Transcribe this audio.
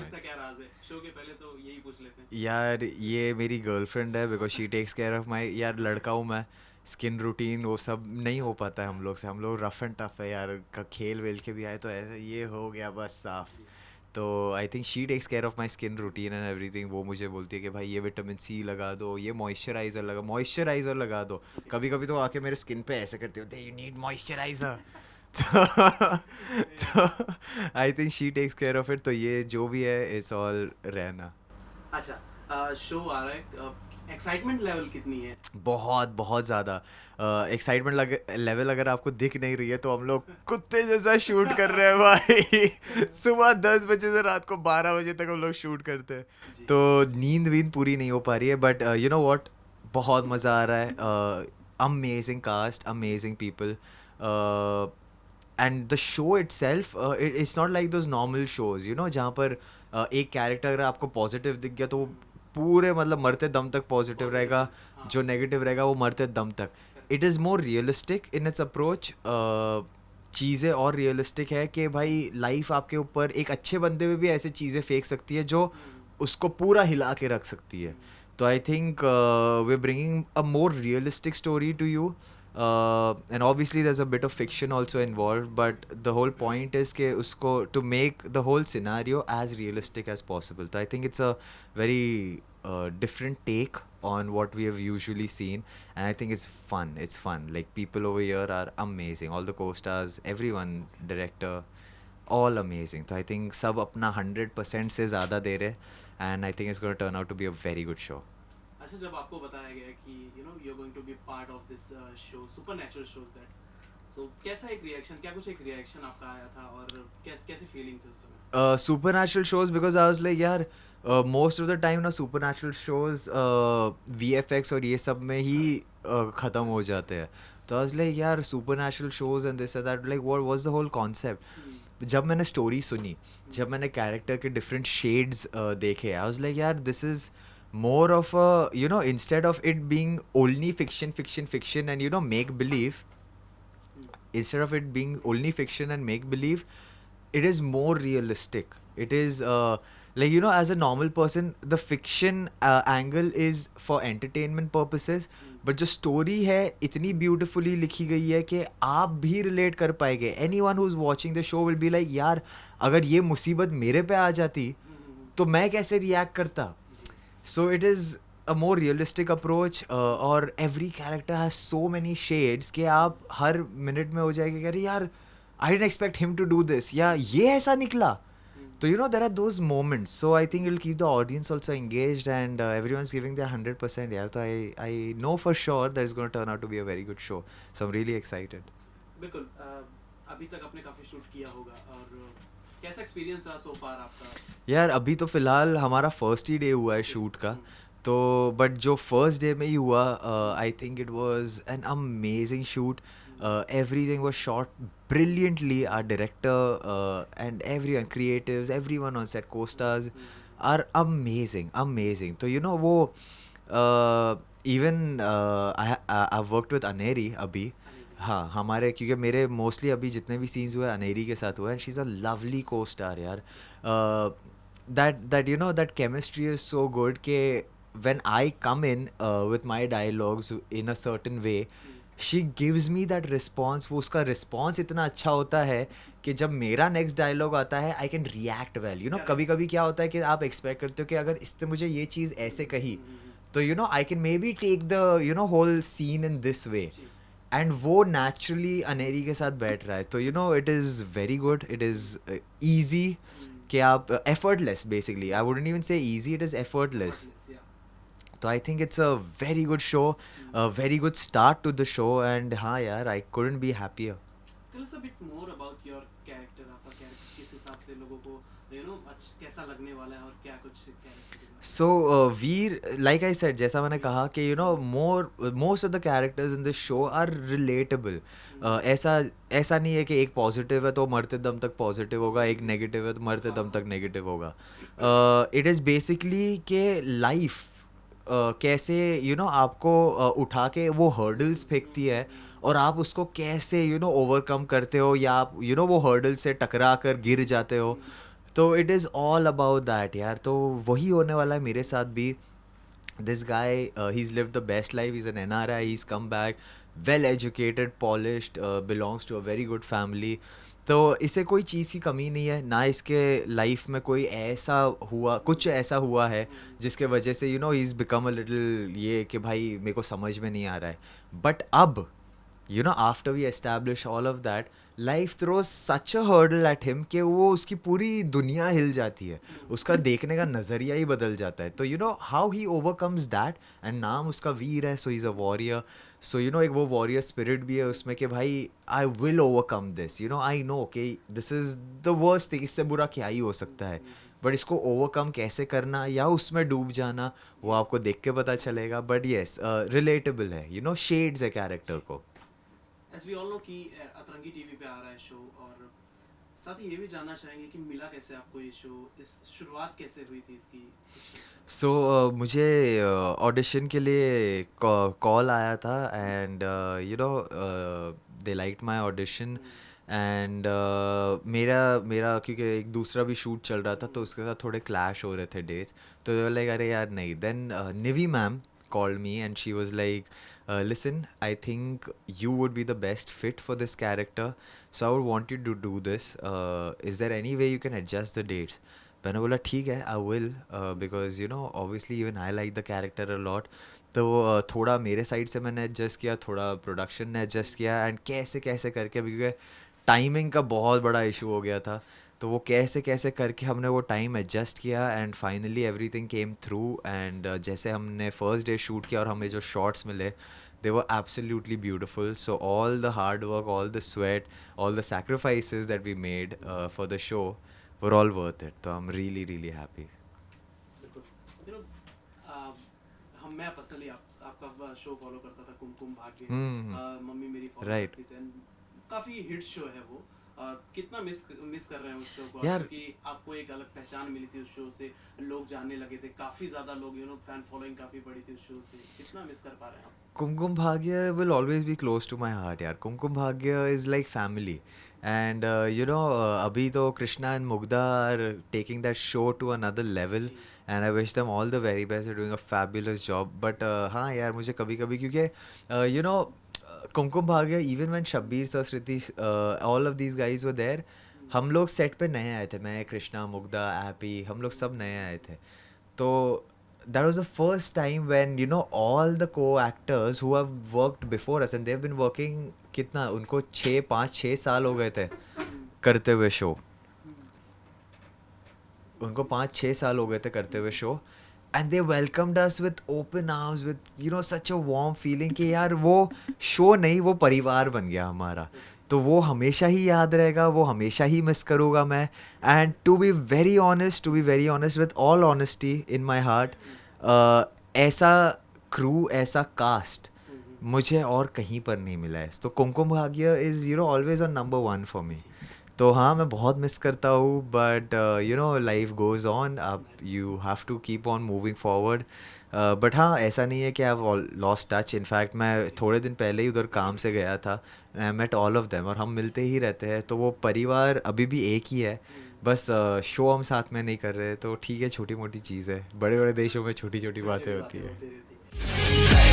इसका मच। क्या राज है? शो के पहले तो यही पूछ लेते हैं। यार ये मेरी गर्लफ्रेंड है because she takes care of my, यार लड़का हूँ मैं, स्किन रूटीन वो सब नहीं हो पाता है हम लोग से, हम लोग रफ एंड टफ है यार, खेल वेल के भी आए तो ऐसे ये हो गया बस साफ। जी। तो I think she takes care of my skin routine and everything, वो मुझे बोलती है कि भाई ये विटामिन सी लगा दो, ये मॉइस्चराइज़र लगा दो। ओके। कभी कभी तो आके मेरे स्किन पे ऐसे करती होते हैं, यू नीड मॉइस्चराइज़र। तो तो I think she takes care of it, तो ये जो भी है इट्स ऑल रहना। अच्छा, शो आ रहा है, एक्साइटमेंट लेवल कितनी है? बहुत बहुत ज़्यादा एक्साइटमेंट लेवल अगर आपको दिख नहीं रही है तो हम लोग कुत्ते जैसा शूट कर रहे हैं भाई। सुबह 10 बजे से रात को 12 बजे तक हम लोग शूट करते हैं, जी। तो नींद वींद पूरी नहीं हो पा रही है, बट यू नो व्हाट, बहुत मज़ा आ रहा है। Amazing cast, amazing people, and the show itself, it's not like those normal shows you know, जहाँ पर एक कैरेक्टर अगर आपको पॉजिटिव दिख गया तो वो पूरे मतलब मरते दम तक पॉजिटिव पॉजिटिव रहेगा, है, हाँ। जो नेगेटिव रहेगा वो मरते दम तक। Correct. It is more realistic in its approach. चीज़ें और रियलिस्टिक है कि भाई लाइफ आपके ऊपर एक अच्छे बंदे में भी ऐसी चीज़ें फेंक सकती है जो उसको पूरा हिला के रख सकती है। तो I think we bringing a more realistic story to you, and obviously there's a bit of fiction also involved, but the whole point is ke usko to make the whole scenario as realistic as possible. So I think it's a very different take on what we have usually seen, and I think it's fun, like people over here are amazing, all the co-stars, everyone, director, all amazing. So I think सब अपना 100% से ज़्यादा दे रहे, and I think it's going to turn out to be a very good show. अच्छा, जब आपको बताया गया कि you are going to be part of this show, supernatural shows that, तो कैसा एक रिएक्शन, क्या कुछ एक रिएक्शन आपका आया था और कैसी फीलिंग थी उस समय? Supernatural shows, because I was like यार most of the time ना supernatural shows VFX और ये सब में ही ख़त्म हो जाते हैं, तो I was like यार supernatural shows and this and that, like what was the whole concept. जब मैंने स्टोरी सुनी, जब मैंने कैरेक्टर के डिफरेंट शेड्स देखे, आई वाज लाइक यार this is more of a, you know, instead of it being only fiction and you know make believe, instead of it being only fiction and make believe, it is more realistic. It is like, you know, as a normal person the fiction angle is for entertainment purposes, but जो story है इतनी beautifully लिखी गई है कि आप भी relate कर पाएंगे, anyone who's watching the show will be like यार अगर ये मुसीबत मेरे पे आ जाती तो मैं कैसे react करता. जी। So it is a more realistic approach, और every character has so many shades कि आप हर मिनट में हो जाएगा कि अरे यार I didn't expect him to do this, या ये ऐसा निकला. So you know there are those moments. So I think it'll keep the audience also engaged, and everyone's giving their 100%. Yeah, so I know for sure that it's going to turn out to be a very good show. So I'm really excited. बिल्कुल। अभी तक आपने काफी shoot किया होगा और कैसा experience रहा सो फार आपका? यार अभी तो फिलहाल हमारा फर्स्ट ही डे हुआ है शूट का, तो बट जो फर्स्ट डे में ही हुआ, I think it was an amazing shoot. Everything was shot brilliantly. Our director and everyone, creatives, everyone on set, co-stars are amazing. So you know वो even I've worked with Aneri अभी. हाँ हमारे, क्योंकि मेरे mostly अभी जितने भी scenes हुए अनेरी के साथ हुए, and she is a lovely co-star यार. That you know that chemistry is so good कि when I come in with my dialogues in a certain way, she gives me that response. वो उसका response इतना अच्छा होता है कि जब मेरा नेक्स्ट डायलॉग आता है I can react well. You know कभी कभी क्या होता है कि आप एक्सपेक्ट करते हो कि अगर इसने मुझे ये चीज़ ऐसे कही तो you know I can maybe take the you know whole scene in this way, and वो नेचुरली अनेरी के साथ बैठ रहा है. तो you know it is very good, it is easy कि आप effortless, basically I wouldn't even say easy, it is effortless. तो I think it's a very good show, a very good start to the show, and हाँ यार I couldn't B happier. Tell us a bit more about your character, आपका character किस हिसाब से लोगों को कैसा लगने वाला है और क्या कुछ character? So Veer, like I said, जैसा मैंने कहा कि you know most of the characters in this show are relatable. ऐसा नहीं है कि एक पॉजिटिव है तो मरते दम तक पॉजिटिव होगा, एक नेगेटिव है तो मरते दम तक नेगेटिव होगा. इट इज़ बेसिकली कि लाइफ कैसे you know आपको उठा के वो हर्डल्स फेंकती है, और आप उसको कैसे you know ओवरकम करते हो, या आप you know वो हर्डल से टकरा कर गिर जाते हो. तो it is all about that यार, तो वही होने वाला है मेरे साथ भी. This guy, he's lived the best life. He's an NRI. He's come back, well educated, polished, belongs to a very good family. तो इसे कोई चीज़ की कमी नहीं है ना, इसके लाइफ में कोई ऐसा हुआ, कुछ ऐसा हुआ है जिसके वजह से he is become a little ये कि भाई मेरे को समझ में नहीं आ रहा है. बट अब after we establish all of that, life throws such a hurdle at him कि वो उसकी पूरी दुनिया हिल जाती है, उसका देखने का नज़रिया ही बदल जाता है. तो how he overcomes that, and नाम उसका वीर है, so he's a warrior. So एक वो warrior spirit भी है उसमें कि भाई I will overcome this. I know okay, this is the worst thing, इससे बुरा क्या ही हो सकता है, बट इसको ओवरकम कैसे करना या उसमें डूब जाना वो आपको देख के पता चलेगा. बट येस, रिलेटेबल है, शेड्स है कैरेक्टर को. एज वी ऑल नो कि अतरंगी टीवी पे आ रहा है शो, और साथ ही ये भी जानना चाहेंगे कि मिला कैसे आपको ये शो, इस शुरुआत कैसे हुई थी इसकी? सो मुझे ऑडिशन के लिए कॉल आया था, and they liked my audition. And मेरा क्योंकि एक दूसरा भी शूट चल रहा था तो उसके साथ थोड़े क्लैश हो रहे थे डेट्स, तो लाइक अरे यार नहीं. Then Nivi ma'am called me and she was like, listen, I think you would be the best fit for this character, so I would want you to do this. Is there any way you can adjust the dates? मैंने बोला ठीक है, I will, because obviously even I like the character a lot. तो थोड़ा मेरे side से मैंने adjust किया, थोड़ा प्रोडक्शन ने एडजस्ट किया, एंड कैसे कैसे करके, क्योंकि टाइमिंग का बहुत बड़ा इशू हो गया था, तो वो कैसे कैसे करके हमने वो टाइम एडजस्ट किया, and finally everything came through. And जैसे हमने फर्स्ट डे शूट किया और हमें जो शॉट्स मिले, they were absolutely beautiful. So all the hard work, all the sweat, all the sacrifices that we made for the show were all worth it. So I'm really really happy. बिल्कुल. मैं personally आपका show follow करता था, Kumkum Bhagya. Mummy मेरी follow Right. करती थी. काफी hit show है वो. कितना मिस कर रहे हैं उस शो को, यार क्योंकि आपको एक अलग पहचान मिली थी उस शो से, लोग जानने लगे थे, काफी ज्यादा लोग फैन फॉलोइंग काफी बड़ी थी उस शो से. कितना मिस कर पा रहे हैं आप? Kumkum Bhagya will always be close to my heart, yaar. Kumkum Bhagya is like family. And abhi to Krishna and Mugdha are taking that show to another level. Ji. And I wish them all the very best. They're doing a fabulous job. But हाँ यार, मुझे कभी कभी क्योंकि Kumkum Bhagya, even when Shabbir sir, Sriti, all of these guys were there, हम लोग set पे नए आए थे. मैं, कृष्णा, मुग्धा, हैप्पी, हम लोग सब नए आए थे. तो that was the first time when all the co-actors who have worked before us, and they've been working कितना, उनको 5-6 साल हो गए थे करते हुए शो. उनको 5-6 साल हो गए थे करते हुए show, and they welcomed us with open arms, with such a warm feeling कि यार वो शो नहीं, वो परिवार बन गया हमारा. तो वो हमेशा ही याद रहेगा, वो हमेशा ही मिस करूँगा मैं. And to be very honest with all honesty in my heart, ऐसा क्रू, ऐसा कास्ट मुझे और कहीं पर नहीं मिला है. तो Kumkum Bhagya is always on number 1 for me. तो हाँ, मैं बहुत मिस करता हूँ, बट लाइफ गोज़ ऑन. अब you have to keep on moving forward. But हाँ, ऐसा नहीं है कि आई लॉस्ट टच. इनफैक्ट मैं थोड़े दिन पहले ही उधर काम से गया था, I met all of them, और हम मिलते ही रहते हैं. तो वो परिवार अभी भी एक ही है, बस शो हम साथ में नहीं कर रहे. तो ठीक है, छोटी मोटी चीज़ है, बड़े बड़े देशों में छोटी छोटी बातें होती है.